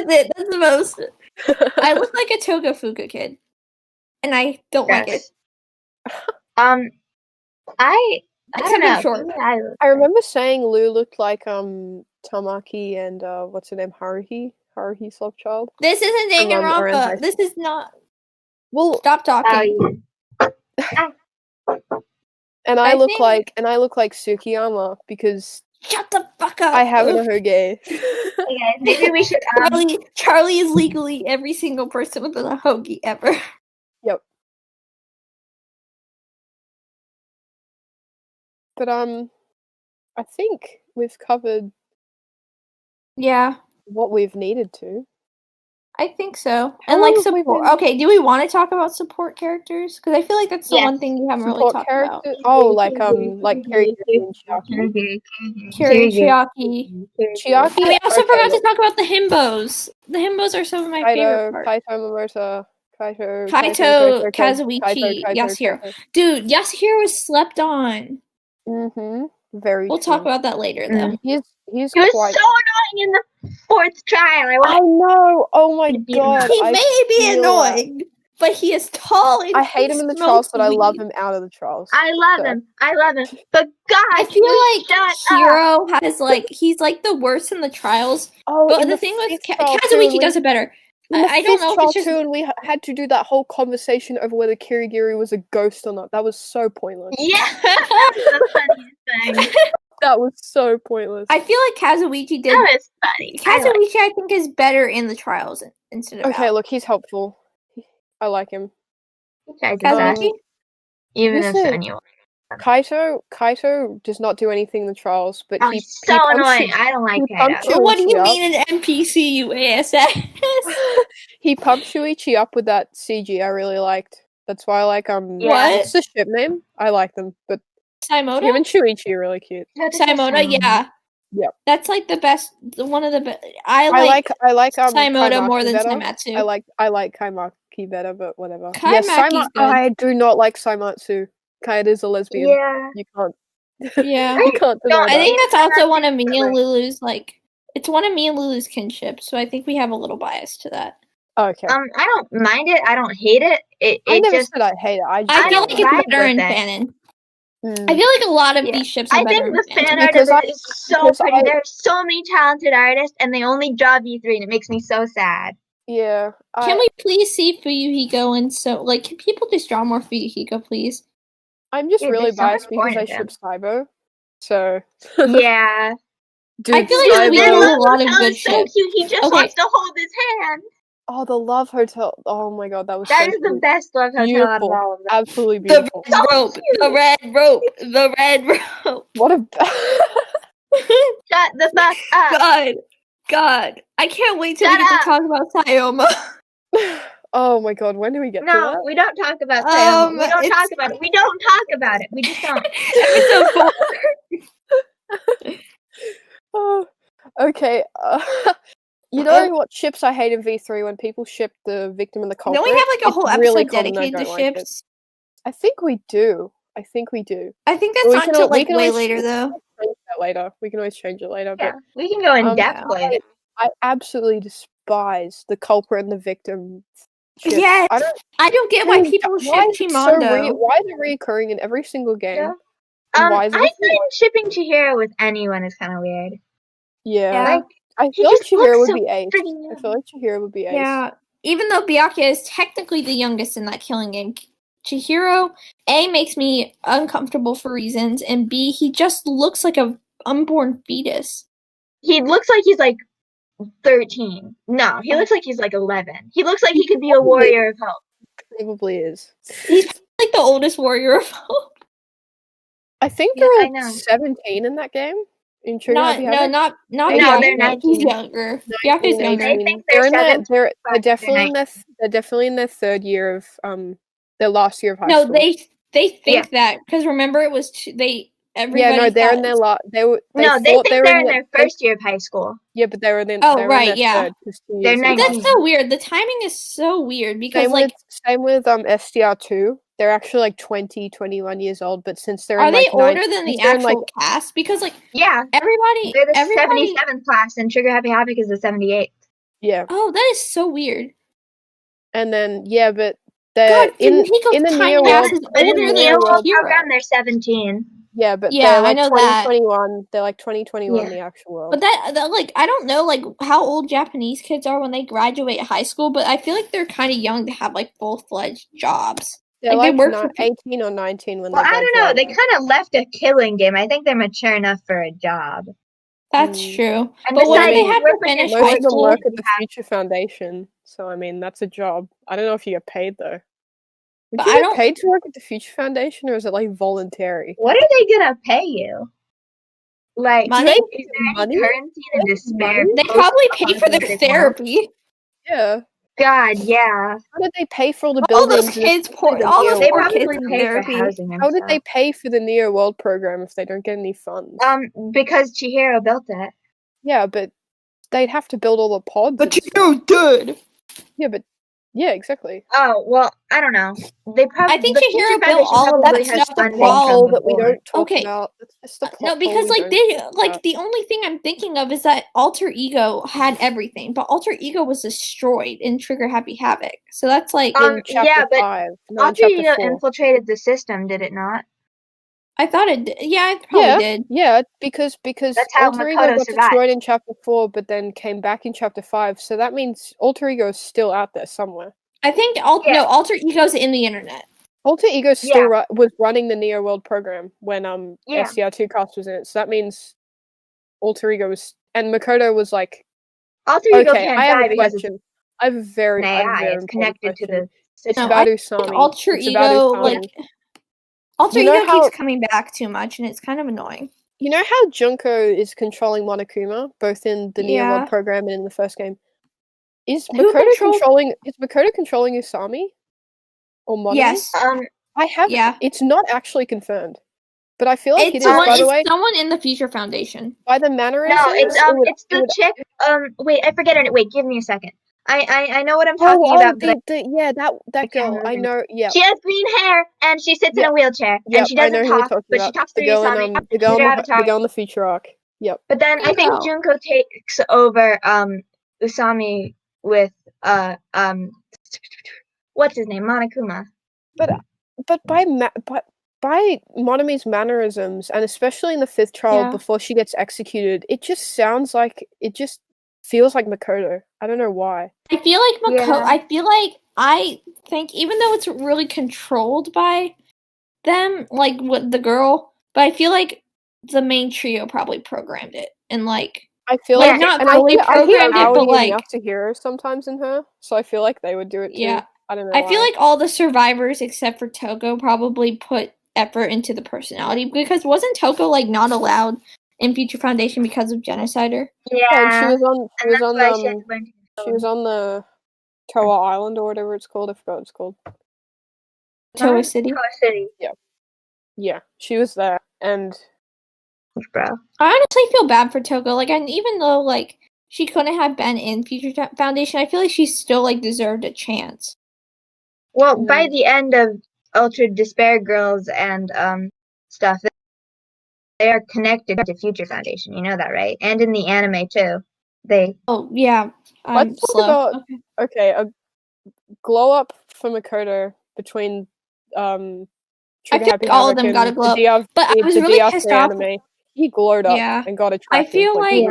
it. That's the most. I look like a Toga Fuka kid, and I don't like it. I don't know. Short. I remember saying Lou looked like Tamaki and what's her name, Haruhi Soft Child. This isn't Danganronpa. This is not. Well, stop talking. And I look like Tsukiyama because. Shut the fuck up! I have a Hoge. Okay, maybe we should. Charlie is legally every single person with a hoagie ever. Yep. But I think we've covered. Yeah. What we've needed to. I think so. And support. Okay, do we want to talk about support characters? Because I feel like that's the one thing you haven't really talked about. Oh, like Kirigiri and Chiaki. Chiaki. We also forgot to talk about the himbos. The himbos are some of my favorite parts. Kaito, Kazuichi, Yasuhiro. Dude, Yasuhiro was slept on. Very. We'll talk about that later, though. He was so annoying in the 4th trial. I know. Oh my god. He may be annoying, but he is tall. And I hate him in the trials, but I love him out of the trials. I love him. But God, I feel like Hiro has he's the worst in the trials. Oh, but the thing with Kazuichi does it better. I don't know if it's just... and we had to do that whole conversation over whether Kirigiri was a ghost or not. That was so pointless. Yeah, that was the funniest thing. That was so pointless. I feel like Kazuichi did. That was funny. Kazuichi, I think, is better in the trials instead of. Okay, look, he's helpful. I like him. Kazuichi, even if anyone. Kaito does not do anything in the trials, but he's so annoying. I don't like Kaito. What do you mean an NPC, you ASS? He pumped Shuichi up with that CG I really liked. That's why I like What? What's the ship name? I like them, but Saimoda? Him and Shuichi are really cute. Saimoda, yeah. Yep. That's the best. One of the best. I like Saimoda more than Saimatsu. I like Kaimaki better, but whatever. Kaimaki's good. I do not like Saimatsu. Kaeda's a lesbian. Yeah. You can't. Yeah. You can't deny I think that. that's also one of me and Lulu's it's one of me and Lulu's kinships, so I think we have a little bias to that. Okay. I don't mind it. I don't hate it. I never just said I hate it. I feel don't like it's vibe better with in it. canon. Mm. I feel like a lot of these ships are I better think the in canon. fan art Because of it is so pretty. I- There are so many talented artists, and they only draw V3, and it makes me so sad. Yeah. Can we please see Fuyuhiko and can people just draw more Fuyuhiko, please? I'm just Yeah, really there's so much biased because point I in ship them. Cybo. So Yeah. dude, I feel like Cybo. there's a lot of good so ships. cute. He just wants to hold his hand. Oh, the Love Hotel. Oh my god, that was That so is the cute. best Love Hotel Beautiful. out of all of them. Absolutely beautiful. The red rope. What a Shut the fuck up. God. I can't wait till we get to talk about Sayoma. Oh my god, when do we get to that? No, we don't talk about Sayoma. We don't talk about it. We don't talk about it. We just don't. Episode 4. Oh, okay. You know what ships I hate in V3 when people ship the victim and the culprit? Don't we have a whole really episode dedicated to ships? I think we do. I think that's not until way later though. Change that later. We can always change it later. Yeah, but we can go in depth later. I absolutely despise the culprit and the victim ships. Yes, I don't get why people ship Chimondo. Why is it reoccurring in every single game? Yeah. Why is I find shipping Chihiro with anyone is kind of weird. Yeah. I feel like Chihiro would be ace. I feel like Chihiro would be ace. Yeah, even though Byakuya is technically the youngest in that killing game, Chihiro, A, makes me uncomfortable for reasons, and B, he just looks like a unborn fetus. He looks like he's like 13. No, he looks like he's like 11. He looks like he could be a warrior of hope. Probably is. He's like the oldest warrior of hope. I think they're 17 in that game. In True Happy Havoc? No, they're 19. He's younger. Byakuya's younger. I think they're they're definitely in their third year of their last year of high school. No, they think that because remember it was everybody. Yeah, no, they're in their they think they're in their first year of high school. Yeah, but they were in. Oh, right, yeah. They're 19. That's so weird. The timing is so weird because same with SDR2. They're actually like 20, 21 years old, but since they're are they older than the actual cast? Because everybody, they're the 77th class, and Trigger Happy Havoc is the 78th. Yeah. Oh, that is so weird. And then but they're in the Neo World program, they're 17. Yeah, but they're like I know 2021. They're like 2021 in the actual world. But that I don't know how old Japanese kids are when they graduate high school, but I feel like they're kind of young to have full-fledged jobs. They're they work 18 or 19 when they graduate. I don't know. They kind of left a killing game. I think they're mature enough for a job. That's true. And but what they have to finish most high of them school? Work at the Future Foundation, so I mean that's a job. I don't know if you get paid though. Would you get paid to work at the Future Foundation, or is it voluntary? What are they gonna pay you? Money? Is there any currency to despair? They probably pay for their therapy. Yeah. God, yeah. How did they pay for all the all buildings? Those kids, all those they poor probably kids in pay therapy. for housing. How did they pay for the Neo World program if they don't get any funds? Because Chihiro built it. Yeah, but they'd have to build all the pods. But Chihiro did. Yeah, exactly. Oh well, I don't know. They probably. I think Chihiro built all of that stuff. The plot hole that we don't talk about. That's the no, because the only thing I'm thinking of is that Alter Ego had everything, but Alter Ego was destroyed in Trigger Happy Havoc. So that's in chapter 5. No, Alter Ego infiltrated the system, did it not? I thought it did. Yeah, it probably did. Yeah, because that's how Alter Makoto Ego got survived. destroyed in chapter 4, but then came back in chapter 5. So that means Alter Ego is still out there somewhere. I think Alter Ego's in the internet. Alter Ego still was running the Neo World program when SCR2 cast was in it. So that means Alter Ego was, and Makoto was like, Alter Ego can't I have die a because question. I have a very it's connected to the. It's about Usami. Alter Ego Alter Ego keeps coming back too much, and it's kind of annoying. You know how Junko is controlling Monokuma, both in the Neo World program and in the first game? Is Makoto controlling Usami? Or Mono? Yes. I have. Yeah. It's not actually confirmed, but I feel like it is. By the way, someone in the Future Foundation. By the mannerisms. No, it's the chick. Wait, I forget her. Wait, give me a second. I know what I'm talking about. That girl. I know. Yeah. She has green hair and she sits in a wheelchair and she doesn't talk, but she talks through Usami. The girl in the future arc. Yep. But then I think Junko takes over Usami with what's his name, Monokuma. But by Monami's mannerisms, and especially in the 5th trial before she gets executed, it just feels like Makoto. I don't know why. I feel like Makoto. I think even though it's really controlled by them, like with the girl, but I feel like the main trio probably programmed it, and like I feel like not fully programmed it, but like Yasuhiro sometimes in her, so I feel like they would do it too. Yeah, I don't know. I feel like all the survivors except for Toko probably put effort into the personality, because wasn't Toko like not allowed in Future Foundation because of Genocider? Yeah, and she was on the Toa Island or whatever it's called. I forgot what it's called. Toa City. Yeah, she was there, and bro, I honestly feel bad for Toko. Like, and even though like she couldn't have been in Future Foundation, I feel like she still like deserved a chance. Well, by the end of Ultra Despair Girls and stuff, they are connected to Future Foundation. You know that, right? And in the anime too. Oh yeah. Let's talk about a glow up for Makoto between I feel like all of them got a glow up, but I was really pissed off. Anime. He glowed up and got attractive. I feel like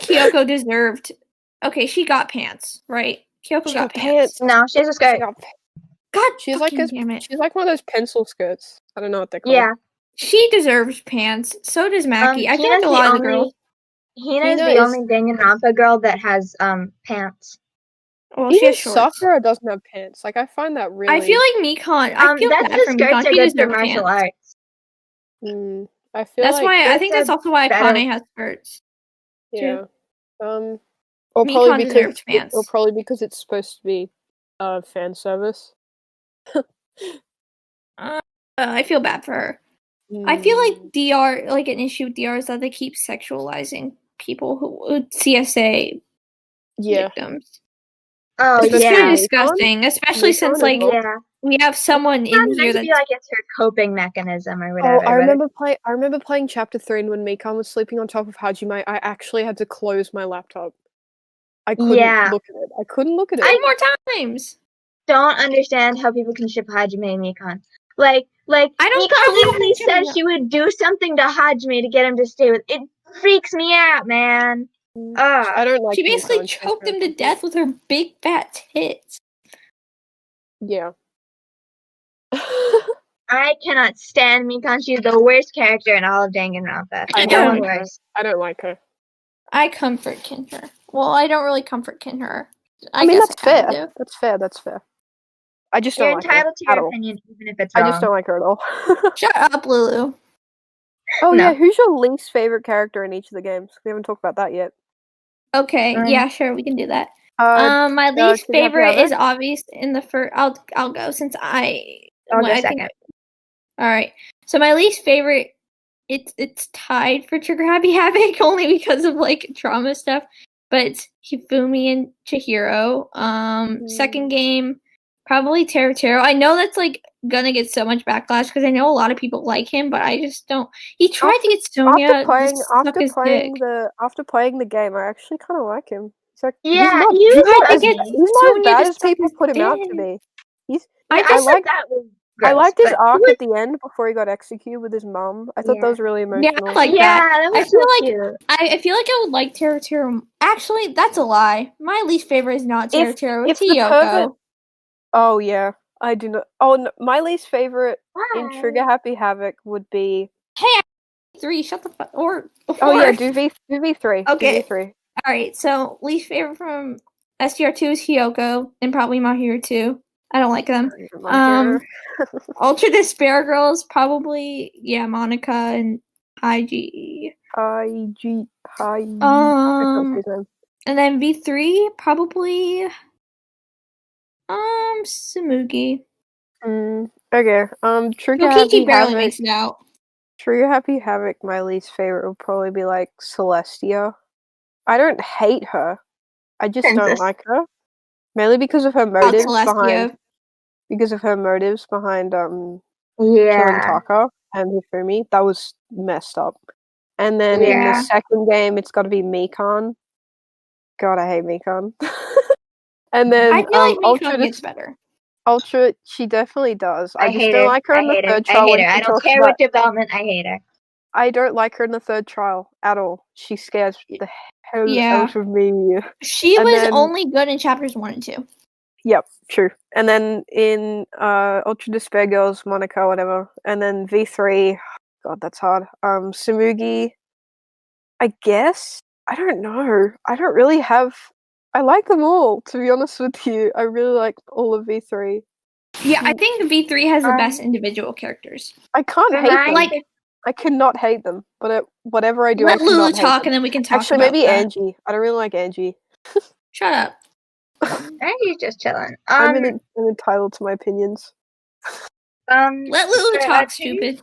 Kyoko deserved. Okay, she got pants, right? Kyoko got pants. No, she has a skirt. God, she's like one of those pencil skirts. I don't know what they're called. Yeah, she deserves pants. So does Maki. I feel like a lot of the girls. Hina is the only Danganronpa girl that has pants. Well, she has shorts. Sakura doesn't have pants. Like, I find that really. I feel like Mikan. I feel that's bad the for skirts Mikan. are good for martial arts. I feel that's why I think that's also why Akane has skirts. Yeah. Or probably because it's supposed to be fan service. I feel bad for her. I feel like DR, like an issue with DR is that they keep sexualizing people who CSA victims. Oh, it's kind of disgusting, especially since like we have someone in here that's like it's her coping mechanism or whatever. Oh, I remember playing Chapter 3, and when Mikan was sleeping on top of Hajime, I actually had to close my laptop. I couldn't look at it. I couldn't look at it. 5 more times. Don't understand how people can ship Hajime and Mikan. Like Mikan literally said she would do something to Hajime to get him to stay with. It freaks me out, man. I don't like. She basically choked him to death with her big fat tits. Yeah. I cannot stand Mikan. She's the worst character in all of Danganronpa. I don't like her. I comfort Kinher. Well, I don't really comfort Kinher. I mean, that's fair. That's fair. I just don't like her. You're entitled to your opinion, even if it's wrong. I just don't like her at all. Shut up, Lulu. Oh, yeah, who's your least favorite character in each of the games? We haven't talked about that yet. Okay, yeah, sure, we can do that. My least favorite is obvious in the first. I'll go since I'll go second. All right, so my least favorite, it's tied for Trigger Happy Havoc only because of like trauma stuff, but it's Hifumi and Chihiro. Second game, probably Teruteru. I know that's like gonna get so much backlash because I know a lot of people like him, but I just don't. He tried to get Sonya after playing the game. I actually kind of like him. He's like, he's not as bad as people put him out to be. I liked his arc at the end before he got executed with his mom. I thought that was really emotional. Yeah, I like that. I feel like I would like Teruteru. Actually, that's a lie. My least favorite is not Teruteru. It's Hiyoko. Oh yeah, I do not. Oh, no, my least favorite in Trigger Happy Havoc would be. Hey, 3. Shut the fuck. Or oh yeah, do V3. Okay. V3. All right. So least favorite from STR2 is Hiyoko and probably Mahiro too. I don't like them. Ultra Despair Girls probably Monica and IG. And then V3 probably Sumugi. Okay. Trigger Happy barely makes it out. Trigger Happy Havoc, my least favorite would probably be like Celestia. I don't hate her. I just don't like her. Mainly because of her motives behind killing Taka and Hifumi. That was messed up. And then in the second game, it's got to be Mikan. God, I hate Mikan. And then I feel like Mikan gets better. Ultra, she definitely does. I just don't like her in the third trial. I hate her. I don't care what development. I hate her. I don't like her in the third trial at all. She scares the hell out of me. She was only good in chapters 1 and 2. Yep, true. And then in Ultra Despair Girls, Monica, whatever. And then V3, God, that's hard. Samugi, I guess? I don't know. I don't really have... I like them all, to be honest with you. I really like all of V3. Yeah, I think V3 has the best individual characters. I can't hate them. I cannot hate them, but whatever I do, I cannot hate them. Let Lulu talk, and then we can talk Actually, about maybe that. Angie. I don't really like Angie. Shut up. Angie's just chilling. I'm entitled to my opinions. Let Lulu talk, stupid.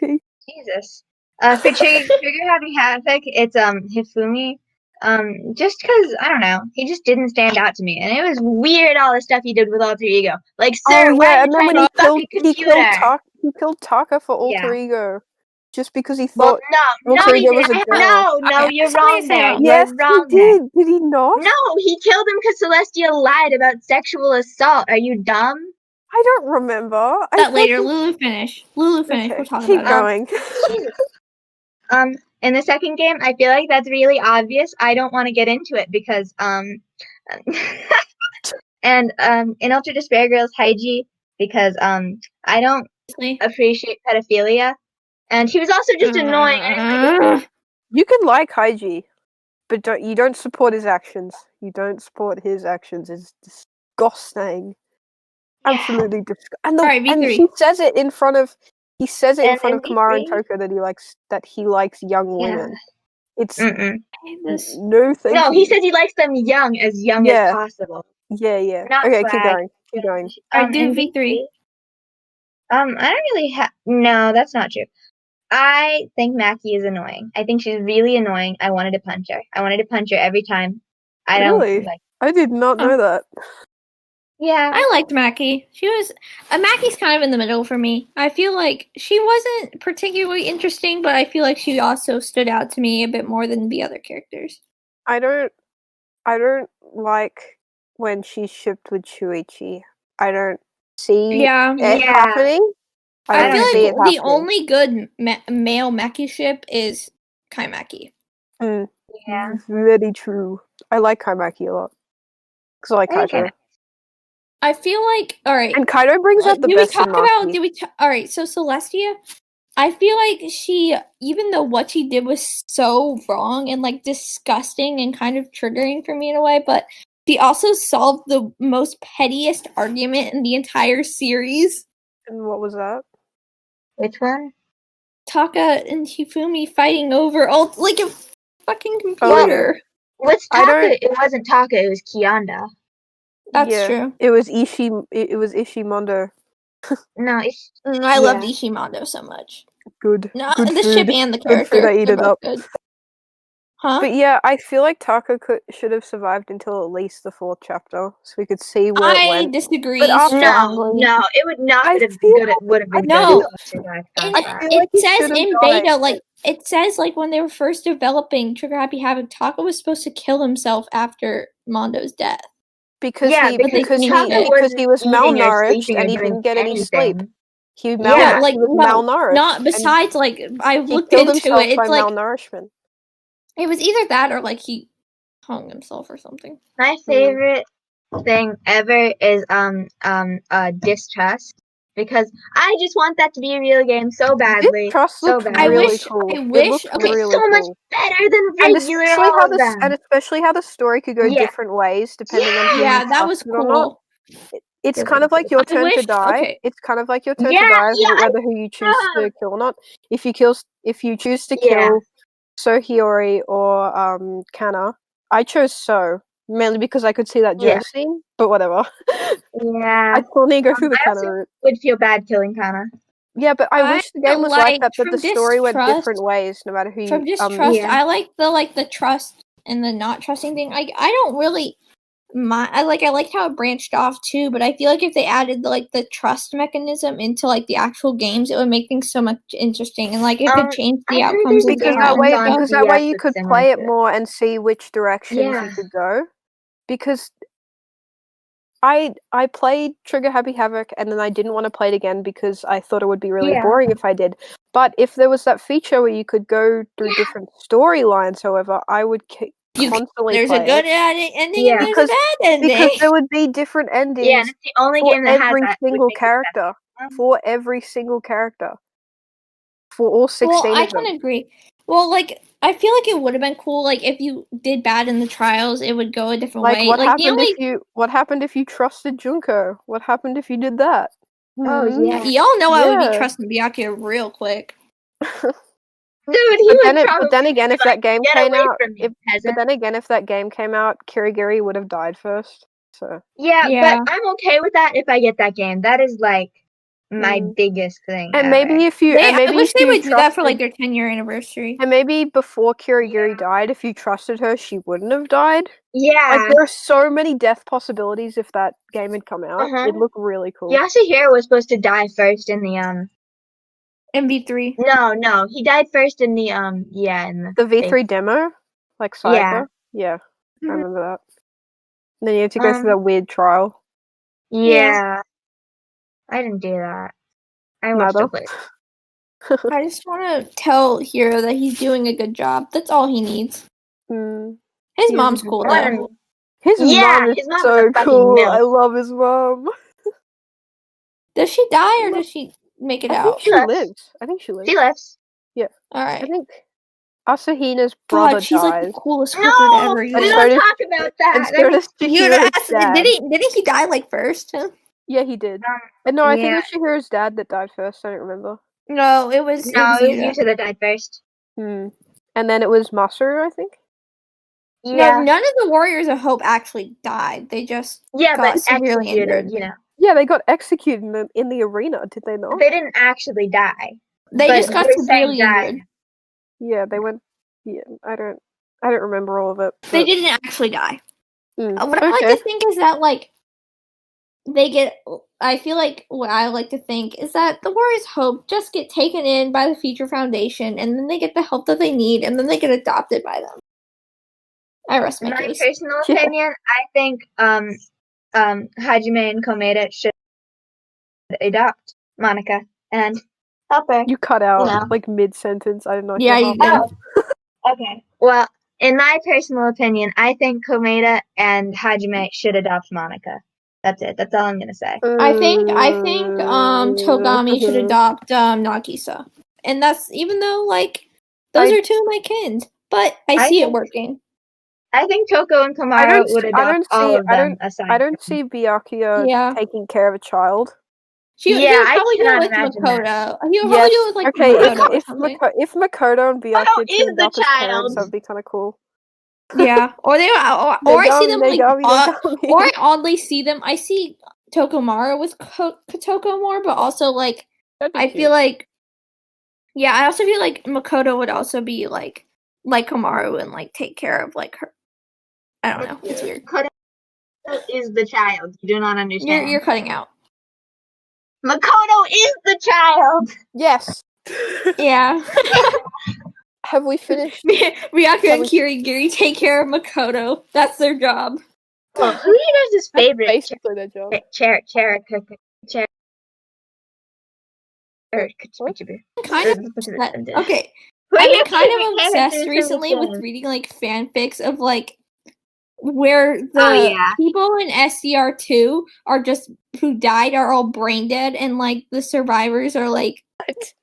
Okay. Jesus. For Trigger Happy Havoc, it's Hifumi. Just because, I don't know, he just didn't stand out to me. And it was weird all the stuff he did with Alter Ego. Like, sir, why are you trying to fucking computer? He killed Taka for Alter Ego. Just because he thought Alter Ego was a girl. No, you're wrong there. Yes, you're wrong he did. Did he not? No, he killed him because Celestia lied about sexual assault. Are you dumb? I don't remember. That later. Lulu, finish. Okay, we'll talk about it. Keep going. In the second game, I feel like that's really obvious. I don't want to get into it because and in Ultra Despair Girls, Haiji, because I don't appreciate pedophilia, and he was also just annoying. You can like Haiji, but you don't support his actions. You don't support his actions. It's disgusting. Absolutely disgusting. And he says it in front of Kamara and Toko that he likes young women. It's no thing. No, he says he likes them young as possible. Yeah. Not okay, swag. keep going. I do V3. I don't really have. No, that's not true. I think Maki is annoying. I think she's really annoying. I wanted to punch her. Every time. I did not know that. Yeah. I liked Maki. Maki's kind of in the middle for me. I feel like she wasn't particularly interesting, but I feel like she also stood out to me a bit more than the other characters. I don't like when she's shipped with Shuichi. I don't see it happening. I feel like the only good male Maki ship is Kaimaki. Yeah. Very true. I like Kaimaki a lot. Because I like Kaito. I feel like, alright. And Kaito brings out the best in Maki. Alright, so Celestia, I feel like she, even though what she did was so wrong and like disgusting and kind of triggering for me in a way, but she also solved the most pettiest argument in the entire series. And what was that? Which one? Taka and Hifumi fighting over a fucking computer. What's Taka? It wasn't Taka, it was Kianda. That's true. It was Ishimondo. No, I loved Ishimondo so much. Good. No, good the food. ship and the character. Good food, I eat it up. Good. Huh? But yeah, I feel like Taka should have survived until at least the 4th chapter, so we could see where it went. I disagree. But no, it would not have been good. It would have been good. It says in beta, it says when they were first developing Trigger Happy Havoc, Taka was supposed to kill himself after Mondo's death. Because he was malnourished and he didn't get any sleep. He was malnourished. Not besides I looked into it. It's malnourishment. It was either that or he hung himself or something. My favorite thing ever is Distrust, because I just want that to be a real game so badly. Distrust looks really cool. I wish it's so much better than regular. And especially how the story could go different ways depending on who you that was cool. It's kind of like your turn to die. Okay. It's kind of like your turn to die, whether who you choose to kill or not. If you choose to kill So Hiyori or Kana, I chose So, mainly because I could see that Joe scene, but whatever. Yeah. I still need to go through the Kana route. Would feel bad killing Kana. Yeah, but I wish the game was like that, but the story went different ways, no matter who you... From Distrust, I like the trust and the not trusting thing. I don't really I liked how it branched off too, but I feel like if they added the trust mechanism into the actual games, it would make things so much interesting, and it could change the outcomes of because that way you could play it more and see which directions you could go. Because I played Trigger Happy Havoc and then I didn't want to play it again because I thought it would be really boring if I did. But if there was that feature where you could go through different storylines, however, I would constantly there's play a good ending and there's a bad ending. Because there would be different endings and it's the only game that has that single character. For every single character. For all 16 of them. Well, I can agree. Well, I feel like it would have been cool, if you did bad in the trials, it would go a different way. What happened if you trusted Junko? What happened if you did that? Oh, yeah. Y'all know I would be trusting Byakuya real quick. Dude, but then again, if that game came out, if that game came out, Kirigiri would have died first. So yeah, but I'm okay with that if I get that game. That is my biggest thing. And maybe if you, I wish they would do that for their 10-year anniversary. And maybe before Kirigiri died, if you trusted her, she wouldn't have died. Yeah, there are so many death possibilities if that game had come out. It'd look really cool. Yasuhiro was supposed to die first in the MV3. No, he died first in the in the V3 demo, Cypher. Yeah, I remember that. And then you have to go through that weird trial. Yeah. I didn't do that. I watched it later. I just want to tell Hiro that he's doing a good job. That's all he needs. His mom's cool though. His mom is so cool. I love his mom. Does she die or does she make it out? She lives. I think she lives. She lives. Yeah. Alright. I think Asahina's brother she's dies. the coolest hooker ever. We don't talk about that. Didn't he die first? Yeah, he did. No, I think it was Shihiro's dad that died first. I don't remember. No, it was Yuta that died first. And then it was Masaru, I think. Yeah. No, none of the Warriors of Hope actually died. They just got severely injured. Yeah, they got executed in the arena, did they not? They didn't actually die. They just got severely injured. Yeah, they went. Yeah, I don't remember all of it. But... They didn't actually die. What I like to think is that they get. I feel like what I like to think is that the Warriors Hope just get taken in by the Future Foundation, and then they get the help that they need, and then they get adopted by them. I rest my case. My personal opinion, I think Hajime and Komeda should adopt Monica and help her. You cut out mid-sentence. I didn't know. Yeah, you did. Okay. Well, in my personal opinion, I think Komeda and Hajime should adopt Monica. That's it. That's all I'm gonna say. I think Togami should adopt Nagisa, and that's even though those are two of my kins, but I see it working. I think Toko and Kamara would adopt all of them. I don't see Byakuya taking care of a child. He would probably do it with Makoto. He would probably do it with Makoto. If Makoto and Byakuya teamed up as parents, that would be kind of cool. Yeah, or I see them or I oddly see them. I see Tokomaro with Kotoko more, but also I feel like I also feel like Makoto would also be like Komaru and take care of her. I don't know. It's weird. Makoto is the child. You do not understand. You're cutting out. Makoto is the child. Yes. Yeah. Have we finished? Ryaku and Kirigiri take care of Makoto. That's their job. Oh, who do you guys' favorite? That's basically their job. Okay. I'm kind of obsessed recently with reading fanfics of where the people in SDR2 are just who died are all brain dead and the survivors are what?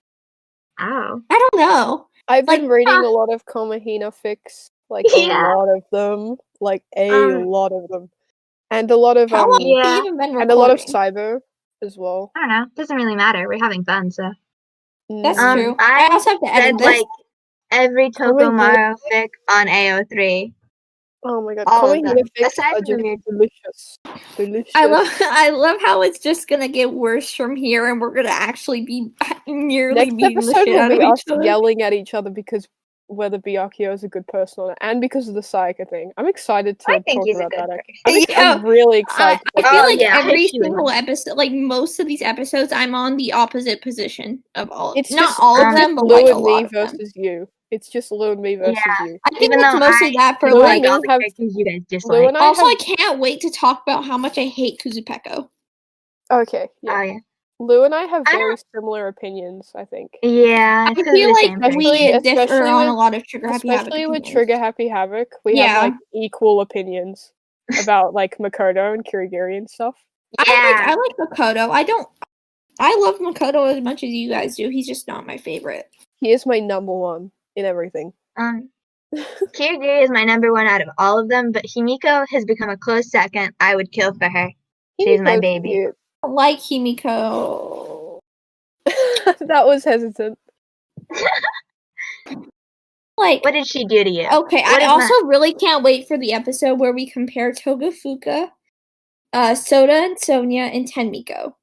Oh. I don't know. I've been reading a lot of Komahina fics, a lot of them, a lot of them, and a lot of how long have you even been recording? And a lot of cyber as well. I don't know. Doesn't really matter. We're having fun, so that's true. I also have to edit this. Every Tokomaro fic on AO3. Oh my god, Komahina fics are just delicious. I love how it's just gonna get worse from here, and we're gonna actually be nearly beating the shit out of each other. Yelling at each other because whether Byakuya is a good person or not, and because of the Sayaka thing. I'm excited to I think talk he's a about good that. person. I'm really excited. I feel like yeah, every single episode, like most of these episodes, I'm on the opposite position of all. It's not just, all of them, but Lou like a and lot me of them. versus you. It's just Lou and me versus you. I think it's mostly that for Lou like and all me the characters you guys dislike. Also, I can't wait to talk about how much I hate Kuzupeko. Okay, yeah. Oh, yeah. Lou and I have very similar opinions, I think. Yeah, I feel like we differ on a lot of Trigger Happy Havoc. Especially with Trigger Happy Havoc, we have like equal opinions about like Makoto and Kirigiri and stuff. I like Makoto. I love Makoto as much as you guys do. He's just not my favorite. He is my number one in everything. Kirigiri is my number one out of all of them, but Himiko has become a close second. I would kill for her. She's my baby. Cute. I like Himiko. That was hesitant. Like, what did she do to you? Okay, I also really can't wait for the episode where we compare Togafuka, Soda and Sonia, and Tenmiko.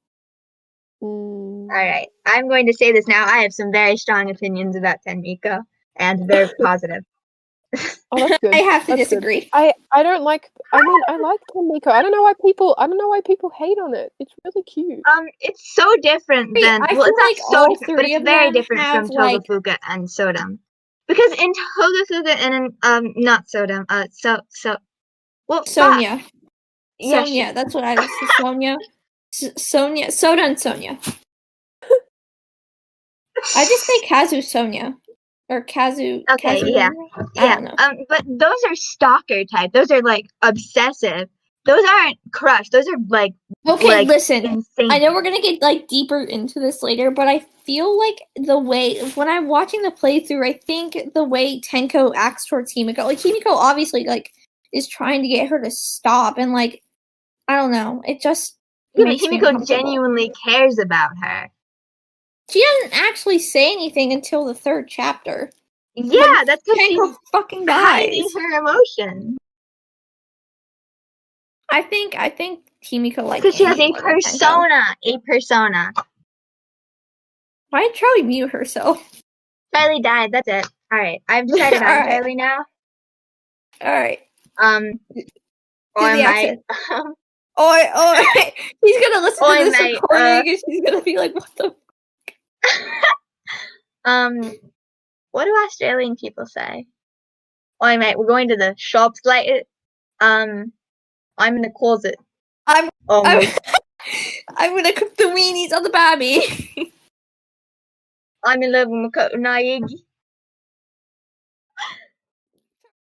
Alright, I'm going to say this now. I have some very strong opinions about Tenmiko, and they're positive. Oh, that's good. I have to disagree. I don't like. I mean, I like Tenmiko. I don't know why people hate on it. It's really cute. It's so different than. Well, it's not so different, but it's very different from Togafuka and Sodom. Because in Togafuka and in not Sodom, Sonia. Yeah, Sonia, that's what I was. Sonia. Sonia, Soda and Sonia. I just say Kazu Sonia. Or Kazu. Okay, Kazu, yeah. I don't know. But those are stalker type. Those are like obsessive. Those aren't crush. Those are like. Okay, like, listen. insane. I know we're gonna get like deeper into this later, but I feel like the way when I'm watching the playthrough, I think the way Tenko acts towards Himiko, like Himiko obviously like is trying to get her to stop, and like I don't know, it just makes me Himiko genuinely cares about her. She doesn't actually say anything until the 3rd chapter. Yeah, that's because she's fucking dies. hiding her emotion. I think Himiko likes because she has a persona. Why did Charlie mute herself? Charlie died. That's it. All right, I've decided on Charlie now. All right. Or my he's gonna listen to this recording and she's gonna be like, "What the?" What do Australian people say? Oi, mate, we're going to the shops later. I'm in the closet. I'm gonna cook the weenies on the baby. I'm in love with Makoto Naegi.